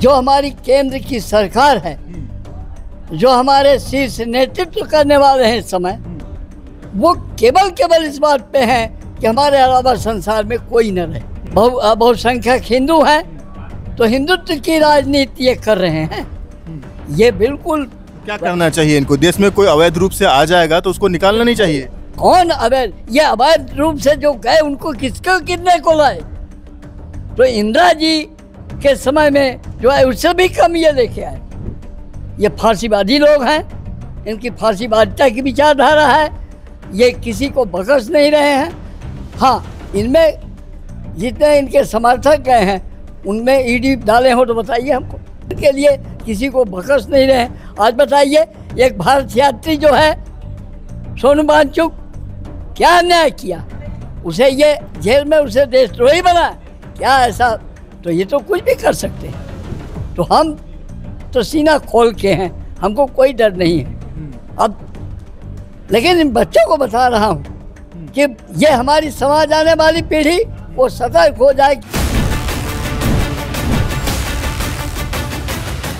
जो हमारी केंद्र की सरकार है, जो हमारे शीर्ष नेतृत्व करने वाले हैं इस समय, वो केवल इस बात पे हैं कि हमारे अलावा संसार में कोई न रहे। बहुसंख्यक हिंदू हैं तो हिंदुत्व की राजनीति ये कर रहे हैं। ये बिल्कुल क्या करना चाहिए इनको? देश में कोई अवैध रूप से आ जाएगा तो उसको निकालना नहीं चाहिए। कौन अवैध? ये अवैध रूप से जो गए उनको कितने को लाए? तो इंदिरा जी के समय में जो है उससे भी कम ये लेके आए। ये फांसीवादी लोग हैं, इनकी फांसीवादिता की विचारधारा है, ये किसी को बख्श नहीं रहे हैं। हाँ, इनमें जितने इनके समर्थक गए हैं उनमें ईडी डाले हो तो बताइए हमको। इनके लिए किसी को बख्श नहीं रहे हैं। आज बताइए, एक भारत यात्री जो है सोनू वांगचुक, क्या अन्याय किया, उसे ये जेल में उसे देशद्रोही बना, क्या ऐसा? तो ये तो कुछ भी कर सकते हैं। तो हम तो सीना खोल के हैं, हमको कोई डर नहीं है। अब लेकिन इन बच्चों को बता रहा हूँ कि ये हमारी समाज आने वाली पीढ़ी वो सतर्क हो जाएगी।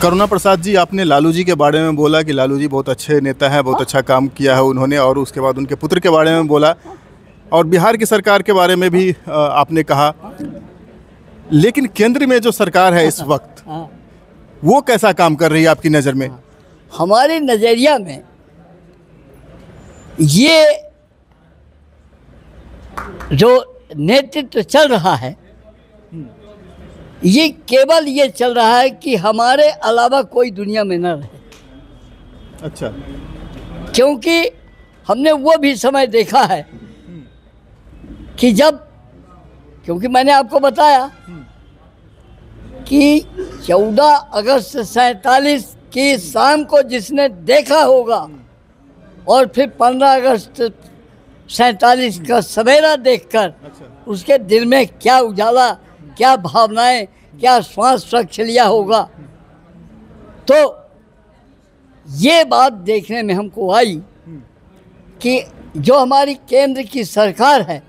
करुणा प्रसाद जी, आपने लालू जी के बारे में बोला कि लालू जी बहुत अच्छे नेता हैं, बहुत अच्छा काम किया है उन्होंने, और उसके बाद उनके पुत्र के बारे में बोला, और बिहार की सरकार के बारे में भी आपने कहा। लेकिन केंद्र में जो सरकार है इस वक्त, वो कैसा काम कर रही है आपकी नज़र में? हमारे नज़रिया में ये जो नेतृत्व चल रहा है, ये केवल ये चल रहा है कि हमारे अलावा कोई दुनिया में न रहे। अच्छा। क्योंकि हमने वो भी समय देखा है कि क्योंकि मैंने आपको बताया कि 14 अगस्त 47 की शाम को जिसने देखा होगा और फिर 15 अगस्त 47 का सवेरा देखकर उसके दिल में क्या उजाला, क्या भावनाएं, क्या श्वास स्वच्छ लिया होगा। तो ये बात देखने में हमको आई कि जो हमारी केंद्र की सरकार है,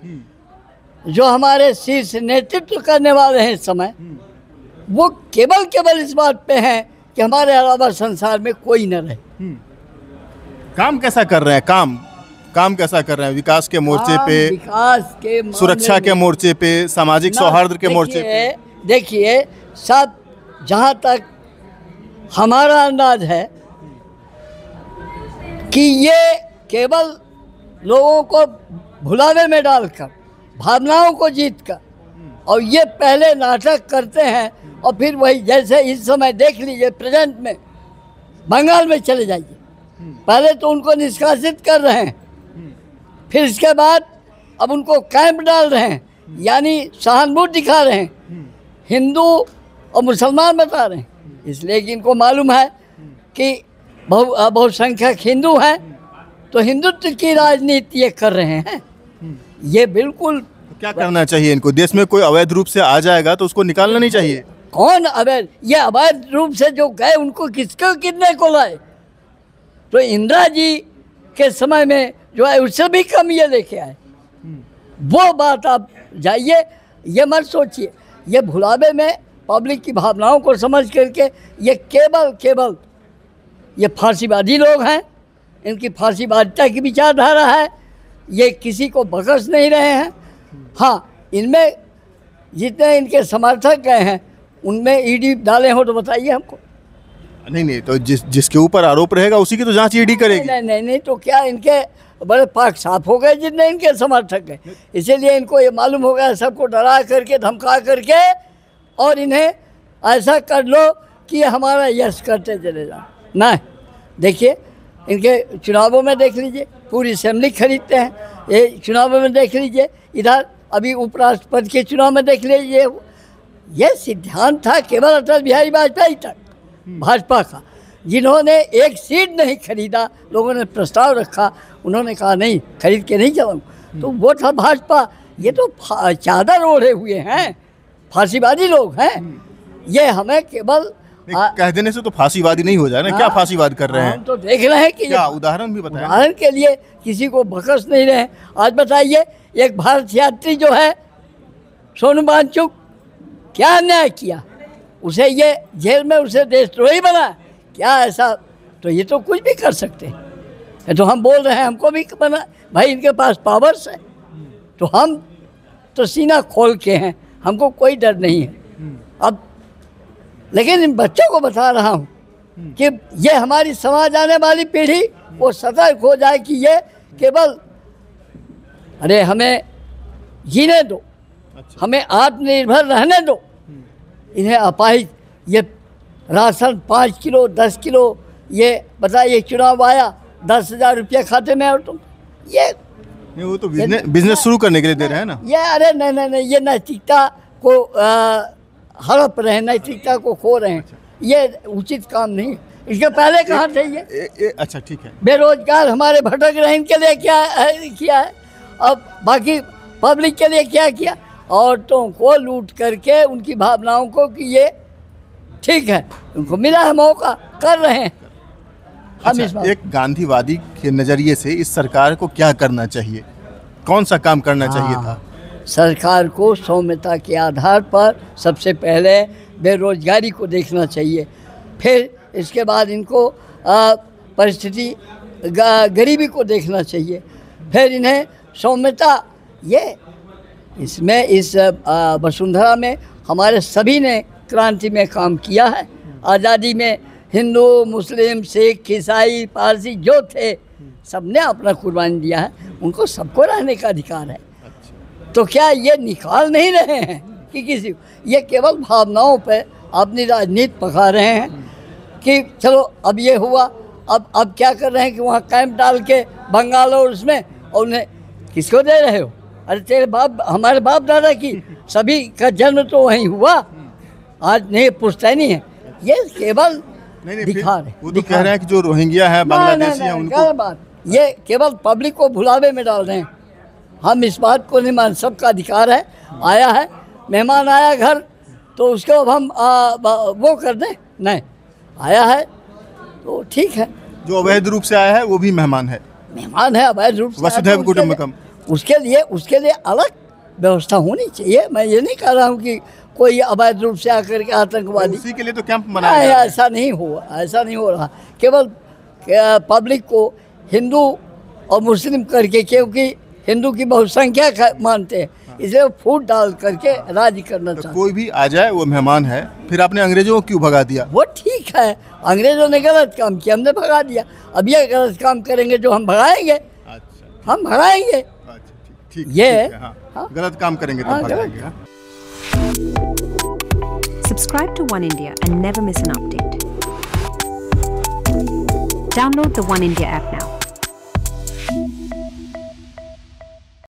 जो हमारे शीर्ष नेतृत्व करने वाले हैं इस समय, वो केवल इस बात पे हैं कि हमारे अलावा संसार में कोई न रहे। काम कैसा कर रहे हैं? काम कैसा कर रहे हैं? विकास के मोर्चे पे, विकास के सुरक्षा के मोर्चे पे, सामाजिक सौहार्द के मोर्चे पे? देखिए सब, जहाँ तक हमारा अंदाज है कि ये केवल लोगों को भुलावे में डालकर, भावनाओं को जीतकर, और ये पहले नाटक करते हैं और फिर वही, जैसे इस समय देख लीजिए प्रेजेंट में बंगाल में चले जाइए, पहले तो उनको निष्कासित कर रहे हैं, फिर इसके बाद अब उनको कैंप डाल रहे हैं, यानी सहानुभूति दिखा रहे हैं, हिंदू और मुसलमान बता रहे हैं। इसलिए कि इनको मालूम है कि बहुसंख्यक हिंदू हैं तो हिंदुत्व की राजनीति ये कर रहे हैं। ये बिल्कुल क्या करना चाहिए इनको? देश में कोई अवैध रूप से आ जाएगा तो उसको निकालना नहीं चाहिए। कौन अवैध? ये अवैध रूप से जो गए उनको कितने को लाए? तो इंदिरा जी के समय में जो है उससे भी कम ये लेके आए। वो बात आप जाइए, ये मत सोचिए, ये भुलावे में पब्लिक की भावनाओं को समझ करके ये केवल ये फांसीवादी लोग हैं, इनकी फांसीवादिता की विचारधारा है, ये किसी को बख्श नहीं रहे हैं। हाँ, इनमें जितने इनके समर्थक गए हैं उनमें ईडी डाले हो तो बताइए हमको। नहीं, तो जिसके ऊपर आरोप रहेगा उसी की तो जांच ईडी करेगी। नहीं, तो क्या इनके बड़े पाक साफ हो गए जितने इनके समर्थक गए? इसीलिए इनको ये मालूम हो गया, सबको डरा करके, धमका करके, और इन्हें ऐसा कर लो कि हमारा यश करते चले जाओ। नहीं, देखिए इनके चुनावों में देख लीजिए, पूरी असेंबली खरीदते हैं। ये चुनावों में देख लीजिए, इधर अभी उपराष्ट्रपति के चुनाव में देख लीजिए, ये सिद्धांत था केवल अटल बिहारी वाजपेयी तक भाजपा का, जिन्होंने एक सीट नहीं खरीदा। लोगों ने प्रस्ताव रखा, उन्होंने कहा नहीं, खरीद के नहीं चलाऊँ, तो वो था भाजपा। ये तो चादर ओढ़े हुए हैं, फांसीवादी लोग हैं। ये हमें केवल कह देने से तो फांसीवादी नहीं हो जाए ना। क्या फांसीवाद कर रहे हैं? हम तो देख रहे हैं कि क्या उदाहरण भी बताएं। उदाहरण के लिए किसी को बख्श नहीं रहे। आज बताइए, एक भारत यात्री जो है सोनू वांगचुक, क्या अन्याय किया, उसे ये जेल में उसे देशद्रोही बना, क्या ऐसा? तो ये तो कुछ भी कर सकते हैं। तो हम बोल रहे हैं हमको भी बना, भाई इनके पास पावर्स है, तो हम तो सीना खोल के हैं, हमको कोई डर नहीं है। अब लेकिन इन बच्चों को बता रहा हूँ कि ये हमारी समाज आने वाली पीढ़ी वो सतर्क हो जाए कि ये केवल अरे हमें जीने दो, हमें आत्मनिर्भर रहने दो। इन्हें अपाहिज ये राशन 5 किलो 10 किलो, ये बताइए चुनाव आया 10,000 रुपया खाते में, और तुम ये नहीं, वो तो बिजनेस शुरू करने के लिए दे रहे हैं ना। ये अरे नहीं नहीं नहीं, ये नैतिकता को हड़प रहे हैं, नैतिकता को खो रहे हैं। ये उचित काम नहीं। इसके पहले कहाँ थे ये? अच्छा ठीक है। बेरोजगार हमारे भटक रहे हैं, इनके लिए क्या किया है? अब बाकी पब्लिक के लिए क्या किया? औरतों को लूट करके उनकी भावनाओं को कि ये ठीक है, उनको मिला है मौका, कर रहे हैं। हम इस एक गांधीवादी के नज़रिए से इस सरकार को क्या करना चाहिए, कौन सा काम करना चाहिए था? सरकार को सौम्यता के आधार पर सबसे पहले बेरोजगारी को देखना चाहिए, फिर इसके बाद इनको परिस्थिति गरीबी को देखना चाहिए, फिर इन्हें सौम्यता, ये इसमें इस वसुंधरा में हमारे सभी ने क्रांति में काम किया है। आज़ादी में हिंदू मुस्लिम सिख ईसाई पारसी जो थे सबने अपना कुर्बानी दिया है, उनको सबको रहने का अधिकार है। तो क्या ये निकाल नहीं रहे हैं कि किसी, ये केवल भावनाओं पे अपनी राजनीति पका रहे हैं कि चलो अब ये हुआ, अब क्या कर रहे हैं कि वहाँ कैंप डाल के बंगाल और उसमें, और उन्हें किसको दे रहे हो? अरे तेरे बाप, हमारे बाप दादा की सभी का जन्म तो वहीं हुआ, आज नहीं पुश्तैनी है। ये केवल दिखा रहे, वो तो कह रहे हैं कि जो रोहिंग्या है बांग्लादेशी है उनको, बात ये केवल पब्लिक को भुलावे में डाल रहे हैं। हम इस बात को नहीं मान, सबका अधिकार है। आया है मेहमान आया घर तो उसको अब हम वो कर दें? नहीं, आया है तो ठीक है। जो अवैध रूप से आया है वो भी मेहमान है, मेहमान है अवैध रूप से, वसुधैव कुटुंबकम। उसके लिए अलग व्यवस्था होनी चाहिए। मैं ये नहीं कह रहा हूँ कि कोई अवैध रूप से आकर के आतंकवादी, उसी के लिए तो कैंप बनाया है। ऐसा नहीं हुआ, ऐसा नहीं हो रहा। केवल पब्लिक को हिंदू और मुस्लिम करके, क्योंकि हिंदू की बहुसंख्या मानते हैं, इसलिए फूट डाल करके राज करना चाहिए। कोई भी आ जाए वो मेहमान है। फिर आपने अंग्रेजों को क्यों भगा दिया? वो ठीक है, अंग्रेजों ने गलत काम किया, हमने भगा दिया। अब ये गलत काम करेंगे जो हम भगाएंगे। अच्छा, हम भगाएंगे। अच्छा, ठीक, ये ठीक है, हाँ। गलत काम करेंगे तो भगाएंगे। Subscribe to One India and never miss an update. Download the One India app now.